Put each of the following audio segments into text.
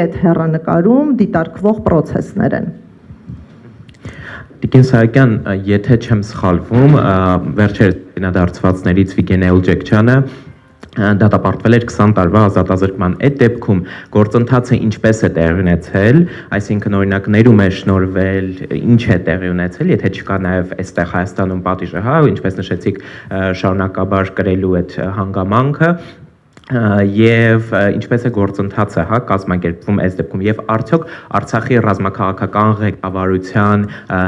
Այդ հեռանկարում դիտարկվող պրոցեսներ են։ Տիկին Սահակյան, եթե չեմ սխալվում, վերջերս դարձվածներից Վիգեն Էլջեքչյանը դատապարտվել էր 20 տարվա ազատազրկման։ Այդ դեպքում գործընթացը ինչպես է տեղի ունեցել, այսինքն օրինակ ներում է շնորհվել, ինչ է տեղի ունեցել, եթե չկա նաև այստեղ Հայաստանում պատիժը, հա, ինչպես նշեցիք, շարունակաբար կրելու այդ հանգամանքը, եւ ինչպես է գործընթացը, հա, կազմակերպվում այս դեպքում եւ արդյոք Արցախի ռազմաքաղաքական ղեկավարության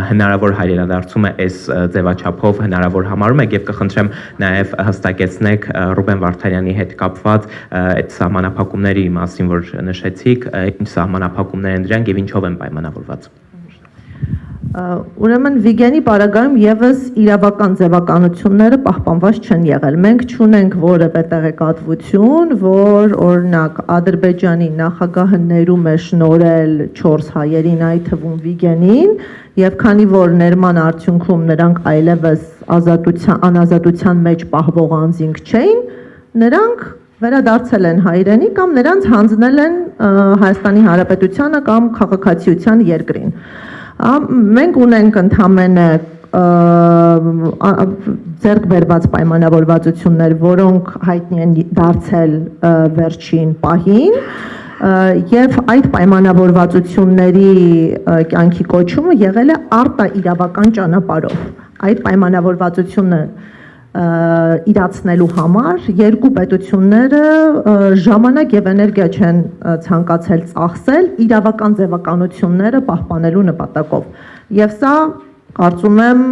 հնարավոր հայրենադարձումը այս ձևաչափով հնարավոր համարում եք եւ կխնդրեմ նաեւ հստակեցնեք Ռուբեն Վարդանյանի հետ կապված այդ սահմանափակումների մասին, որ նշեցիք, ինչ սահմանափակումներ են դրանք եւ ինչով են պայմանավորված։ Ուրեմն Վիգենի պարագայում եւս իրավական ձևականությունները պահպանված չեն եղել։ Մենք չունենք որևէ տեղեկատվություն, որ օրինակ Ադրբեջանի նախագահը ներում է շնորհել 4 հայերին, այդ թվում Վիգենին, եւ քանի որ ներման արդյունքում նրանք այլևս անազատության մեջ պահվող անձինք չէին, նրանք վերադարձել են հայրենի կամ նրանց հանձնել են Հայաստանի Հանրապետությանը կամ քաղաքացիության երկրին։ Մենք ունենք ընդհանրապես ձեռք բերված պայմանավորվածություններ, որոնք հայտնի են դարձել վերջին պահին, եւ այդ պայմանավորվածությունների կյանքի կոչումը եղել է արտաիրավական ճանապարհով։ Այդ պայմանավորվածությունը իրացնելու համար երկու պետությունները ժամանակ եւ էներգիա չեն ցանկացել ծախսել իրավական ձևականությունները պահպանելու նպատակով։ Եվ սա կարծում եմ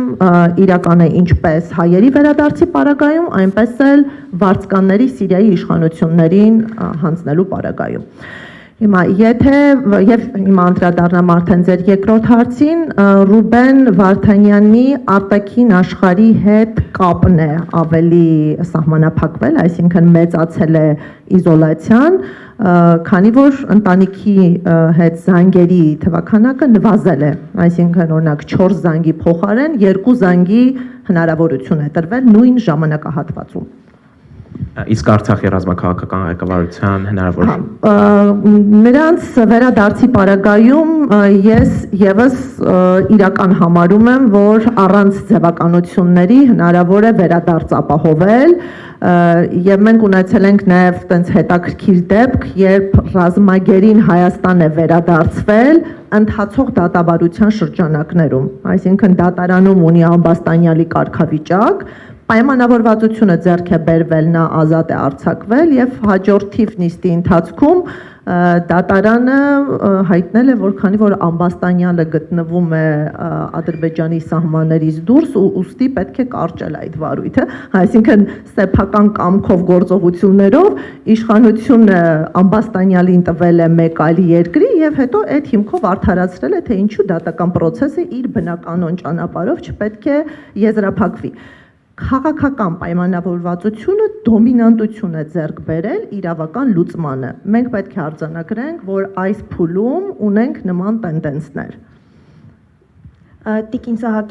իրական է ինչպես հայերի վերադարձի պարագայում, այնպես էլ վարձկանների Սիրիայի իշխանություններին հանձնելու պարագայում։ Հիմա հիմա անդրադառնամ արդեն ձեր երկրորդ հարցին, Ռուբեն Վարդանյանի արտաքին աշխարհի հետ կապն է ավելի սահմանափակվել, այսինքն մեծացել է իզոլացիան, քանի որ ընտանիքի հետ զանգերի թվաքանակը նվազել է, այսինքն օրինակ 4 զանգի փոխարեն 2 զանգի հնարավորություն է տրվել նույն ժամանակահատվածում։ Իսկ Արցախի ռազմաքաղաքական ղեկավարության հնարավոր նրանց վերադարձի պարագայում ես եւս իրական համարում եմ, որ առանց ձևականությունների հնարավոր է վերադարձ ապահովել եւ մենք ունեցել ենք նաեւ տենց հետաքրքիր դեպք, երբ ռազմագերին Հայաստան է վերադարձվել ընթացող դատավարության շրջանակներում, այսինքն դատարանում ունի ամբաստանյալի կարգավիճակ, պայմանավորվածությունը ձեռք է բերվել, նա ազատ է արձակվել եւ հաջորդիվ նիստի ընթացքում դատարանը հայտնել է, որ քանի որ ամբաստանյալը գտնվում է Ադրբեջանի սահմաններից դուրս, ուստի պետք է կարճել այդ վարույթը, այսինքն սեփական կամքով գործողություններով իշխանությունը ամբաստանյալին տվել է մեկ այլ երկրի եւ հետո այդ հիմքով արդարացրել է, թե ինչու դատական process-ը իր բնականon ճանապարհով չպետք է եզրափակվի։ Քաղաքական պայմանավորվածությունը դոմինանտություն է ձեռք բերել իրավական լուծմանը։ Մենք պետք է արձանագրենք, որ այս փուլում ունենք նման տենդենսներ։ Տիկին Սահակյան